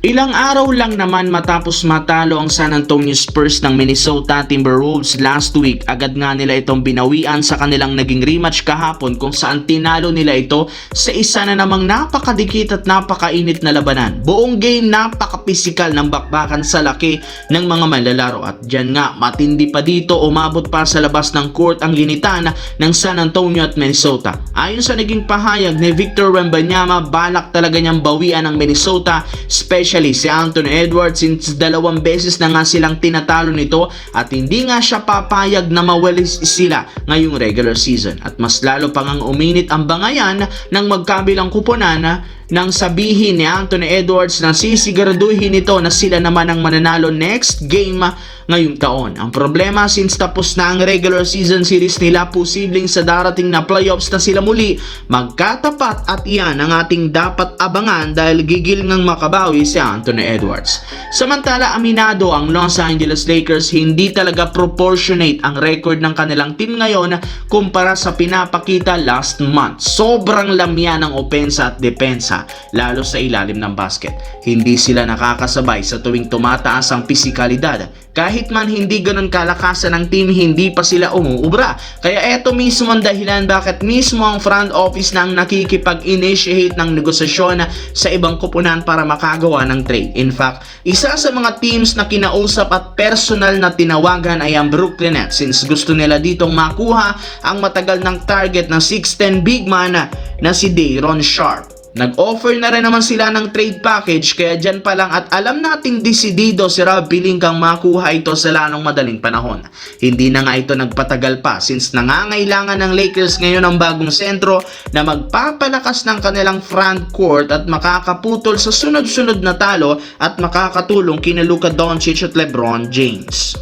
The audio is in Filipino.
Ilang araw lang naman matapos matalo ang San Antonio Spurs ng Minnesota Timberwolves last week, agad nga nila itong binawian sa kanilang naging rematch kahapon kung saan tinalo nila ito sa isa na namang napakadikit at napakainit na labanan. Buong game napaka-pisikal ng bakbakan sa laki ng mga manlalaro at dyan nga matindi pa dito, umabot pa sa labas ng court ang linitan ng San Antonio at Minnesota. Ayon sa naging pahayag ni Victor Wembanyama, balak talaga niyang bawian ng Minnesota, especially si Anthony Edwards, since 2 beses na nga silang tinatalo nito at hindi nga siya papayag na mawalis sila ngayong regular season. At mas lalo pang ang uminit ang bangayan ng magkabilang kuponan nang sabihin ni Anthony Edwards na sisiguraduhin nito na sila naman ang mananalo next game ngayong taon. Ang problema, since tapos na ang regular season series nila, posibleng sa darating na playoffs na sila muli magkatapat at iyan ang ating dapat abangan dahil gigil ngang makabawi si Anthony Edwards. Samantala, aminado ang Los Angeles Lakers, hindi talaga proportionate ang record ng kanilang team ngayon kumpara sa pinapakita last month. Sobrang lamya ng opensa at depensa, lalo sa ilalim ng basket. Hindi sila nakakasabay sa tuwing tumataas ang pisikalidad. Kahit man hindi ganun kalakasan ng team, hindi pa sila umuubra. Kaya eto mismo ang dahilan bakit mismo ang front office na ang nakikipag-initiate ng negosasyon sa ibang koponan para makagawa ng trade. In fact, isa sa mga teams na kinausap at personal na tinawagan ay ang Brooklyn Nets, since gusto nila ditong makuha ang matagal ng target ng 6'10" big man na si Day'Ron Sharpe. Nag-offer na rin naman sila ng trade package, kaya dyan pa lang at alam nating desidido si Rob Pelinka makuha ito sa lalong madaling panahon. Hindi na nga ito nagpatagal pa, since nangangailangan ng Lakers ngayon ng bagong sentro na magpapalakas ng kanilang front court at makakaputol sa sunod-sunod na talo at makakatulong kina Luka Doncic at LeBron James.